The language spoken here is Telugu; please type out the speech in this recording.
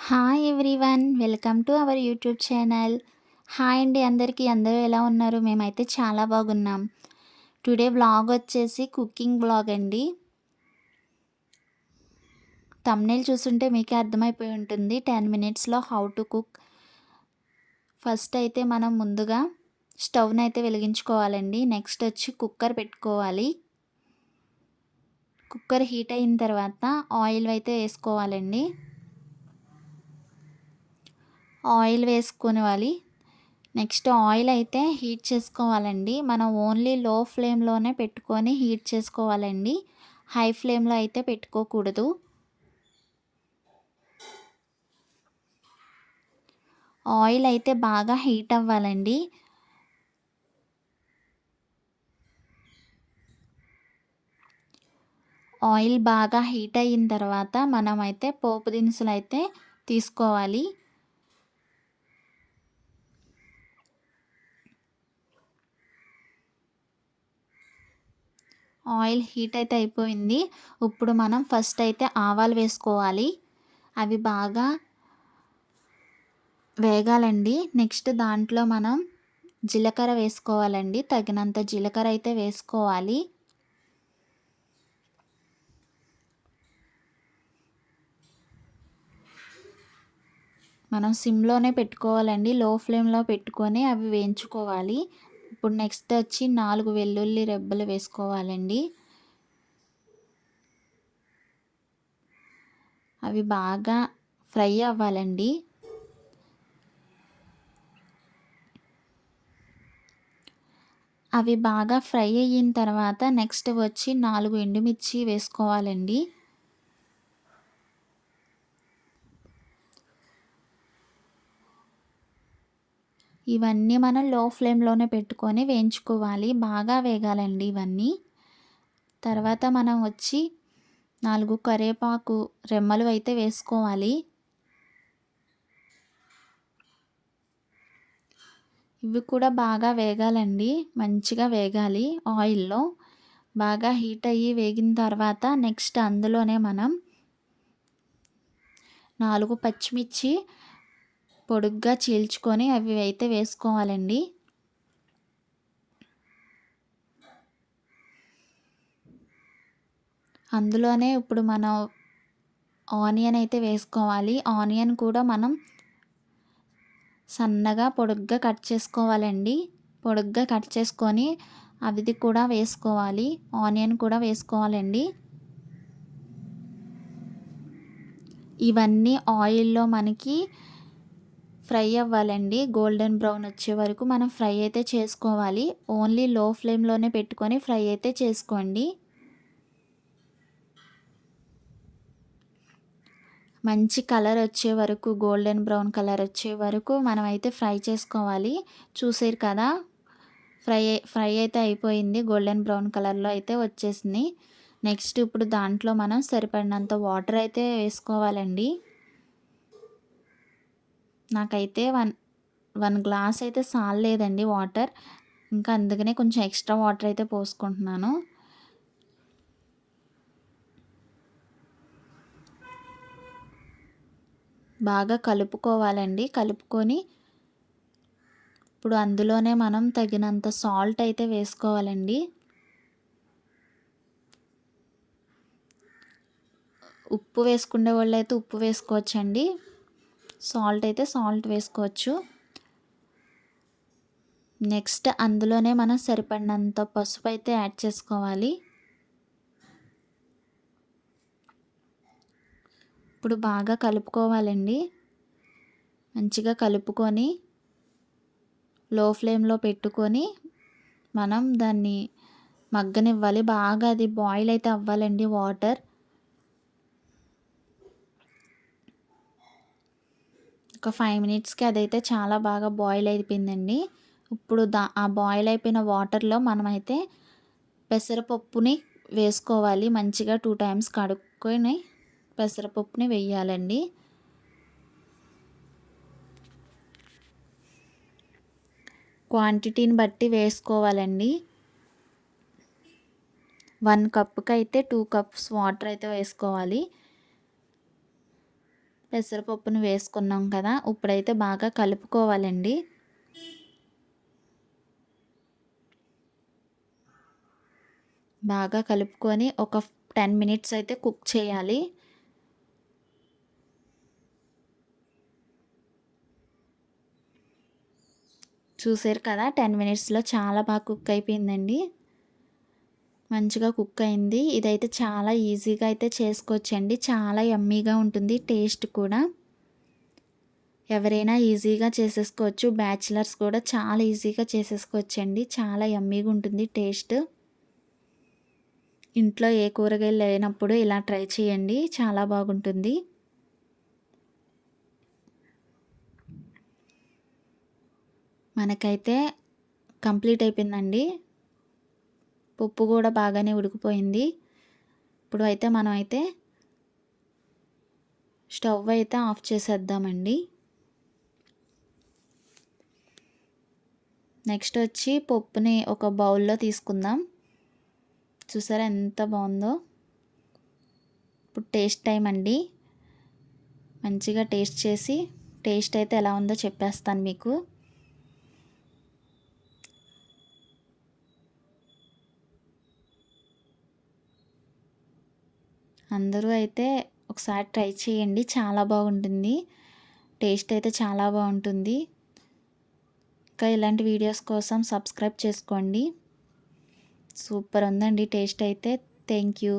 Hi everyone, welcome to our YouTube channel. Hi అండి అందరికీ. అందరూ ఎలా ఉన్నారు? మేమైతే చాలా బాగున్నాం. టుడే వ్లాగ్ వచ్చేసి కుకింగ్ వ్లాగ్ అండి. థంబ్‌నెయిల్ చూస్తుంటే మీకే అర్థమైపోయి ఉంటుంది 10 మినిట్స్‌లో హౌ టు కుక్. ఫస్ట్ అయితే మనం ముందుగా స్టవ్‌నైతే వెలిగించుకోవాలండి. నెక్స్ట్ వచ్చి కుక్కర్ పెట్టుకోవాలి. కుక్కర్ హీట్ అయిన తర్వాత ఆయిల్ అయితే వేసుకోవాలండి. ఆయిల్ వేసుకోవాలి. నెక్స్ట్ ఆయిల్ అయితే హీట్ చేసుకోవాలండి. మనం ఓన్లీ లో ఫ్లేమ్‌లోనే పెట్టుకొని హీట్ చేసుకోవాలండి. హై ఫ్లేమ్‌లో అయితే పెట్టుకోకూడదు. ఆయిల్ అయితే బాగా హీట్ అవ్వాలండి. ఆయిల్ బాగా హీట్ అయిన తర్వాత మనమైతే పోపు దినుసులు అయితే తీసుకోవాలి. ఆయిల్ హీట్ అయితే అయిపోయింది. ఇప్పుడు మనం ఫస్ట్ అయితే ఆవాలు వేసుకోవాలి. అవి బాగా వేగాలండి. నెక్స్ట్ దాంట్లో మనం జీలకర్ర వేసుకోవాలండి. తగినంత జీలకర్ర అయితే వేసుకోవాలి. మనం సిమ్‌లోనే పెట్టుకోవాలండి. లో ఫ్లేమ్‌లో పెట్టుకొని అవి వేయించుకోవాలి. ఇప్పుడు నెక్స్ట్ వచ్చి 4 వెల్లుల్లి రెబ్బలు వేసుకోవాలండి. అవి బాగా ఫ్రై అవ్వాలండి. అవి బాగా ఫ్రై అయిన తర్వాత నెక్స్ట్ వచ్చి 4 ఎండుమిర్చి వేసుకోవాలండి. ఇవన్నీ మనం లో ఫ్లేమ్‌లోనే పెట్టుకొని వేయించుకోవాలి. బాగా వేగాలండి ఇవన్నీ. తర్వాత మనం వచ్చి 4 కరివేపాకు రెమ్మలు అయితే వేసుకోవాలి. ఇవి కూడా బాగా వేగాలండి. మంచిగా వేగాలి ఆయిల్‌లో. బాగా హీట్ అయ్యి వేగిన తర్వాత నెక్స్ట్ అందులోనే మనం 4 పచ్చిమిర్చి పొడుగ్గా చీల్చుకొని అవి అయితే వేసుకోవాలండి. అందులోనే ఇప్పుడు మనం ఆనియన్ అయితే వేసుకోవాలి. ఆనియన్ కూడా మనం సన్నగా పొడుగ్గా కట్ చేసుకోవాలండి. పొడుగ్గా కట్ చేసుకొని అవిది కూడా వేసుకోవాలి. ఆనియన్ కూడా వేసుకోవాలండి. ఇవన్నీ ఆయిల్‌లో మనకి ఫ్రై అవ్వాలండి. గోల్డెన్ బ్రౌన్ వచ్చే వరకు మనం ఫ్రై అయితే చేసుకోవాలి. ఓన్లీ లో ఫ్లేమ్‌లోనే పెట్టుకొని ఫ్రై అయితే చేసుకోండి. మంచి కలర్ వచ్చే వరకు, గోల్డెన్ బ్రౌన్ కలర్ వచ్చే వరకు మనమైతే ఫ్రై చేసుకోవాలి. చూసారు కదా, ఫ్రై అయితే అయిపోయింది. గోల్డెన్ బ్రౌన్ కలర్లో అయితే వచ్చేసింది. నెక్స్ట్ ఇప్పుడు దాంట్లో మనం సరిపడినంత వాటర్ అయితే వేసుకోవాలండి. నాకైతే 1 గ్లాస్ అయితే సాలలేదండి వాటర్. ఇంకా అందుకనే కొంచెం ఎక్స్ట్రా వాటర్ అయితే పోసుకుంటున్నాను. బాగా కలుపుకోవాలండి. కలుపుకొని ఇప్పుడు అందులోనే మనం తగినంత సాల్ట్ అయితే వేసుకోవాలండి. ఉప్పు వేసుకునే వాళ్ళైతే ఉప్పు వేసుకోవచ్చండి. సాల్ట్ అయితే సాల్ట్ వేసుకోవచ్చు. నెక్స్ట్ అందులోనే మనం సరిపడినంత పసుపు అయితే యాడ్ చేసుకోవాలి. ఇప్పుడు బాగా కలుపుకోవాలండి. మంచిగా కలుపుకొని లో ఫ్లేమ్‌లో పెట్టుకొని మనం దాన్ని మగ్గనివ్వాలి. బాగా అది బాయిల్ అయితే అవ్వాలండి వాటర్. ఒక 5 మినిట్స్‌కి అదైతే చాలా బాగా బాయిల్ అయిపోయిందండి. ఇప్పుడు ఆ బాయిల్ అయిపోయిన వాటర్‌లో మనమైతే పెసరపప్పుని వేసుకోవాలి. మంచిగా 2 టైమ్స్ కడుక్కొని పెసరపప్పుని వేయాలండి. క్వాంటిటీని బట్టి వేసుకోవాలండి. 1 కప్పుకి అయితే 2 కప్స్ వాటర్ అయితే వేసుకోవాలి. పెసరపప్పును వేసుకున్నాం కదా! ఇప్పుడైతే బాగా కలుపుకోవాలండి. బాగా కలుపుకొని ఒక 10 మినిట్స్ అయితే కుక్ చేయాలి. చూసారు కదా! 10 మినిట్స్‌లో చాలా బాగా కుక్ అయిపోయిందండి. మంచిగా కుక్ అయింది. ఇదైతే చాలా ఈజీగా అయితే చేసుకోవచ్చండి. చాలా యమ్మీగా ఉంటుంది టేస్ట్ కూడా. ఎవరైనా ఈజీగా చేసేసుకోవచ్చు. బ్యాచిలర్స్ కూడా చాలా ఈజీగా చేసేసుకోవచ్చండి. చాలా యమ్మీగా ఉంటుంది టేస్ట్. ఇంట్లో ఏ కూరగాయలు లేనప్పుడు ఇలా ట్రై చేయండి. చాలా బాగుంటుంది. మనకైతే కంప్లీట్ అయిపోయిందండి. పప్పు కూడా బాగానే ఉడికిపోయింది. ఇప్పుడు అయితే మనం అయితే స్టవ్ అయితే ఆఫ్ చేసేద్దామండి. నెక్స్ట్ వచ్చి పప్పుని ఒక బౌల్‌లో తీసుకుందాం. చూసారా ఎంత బావుందో? ఇప్పుడు టేస్ట్ టైమ్ అండి. మంచిగా టేస్ట్ చేసి టేస్ట్ అయితే ఎలా ఉందో చెప్పేస్తాను మీకు. అందరూ అయితే ఒకసారి ట్రై చేయండి. చాలా బాగుంటుంది. టేస్ట్ అయితే చాలా బాగుంటుంది. ఇంకా ఇలాంటి వీడియోస్ కోసం సబ్స్క్రైబ్ చేసుకోండి. సూపర్ ఉందండి టేస్ట్ అయితే. Thank you.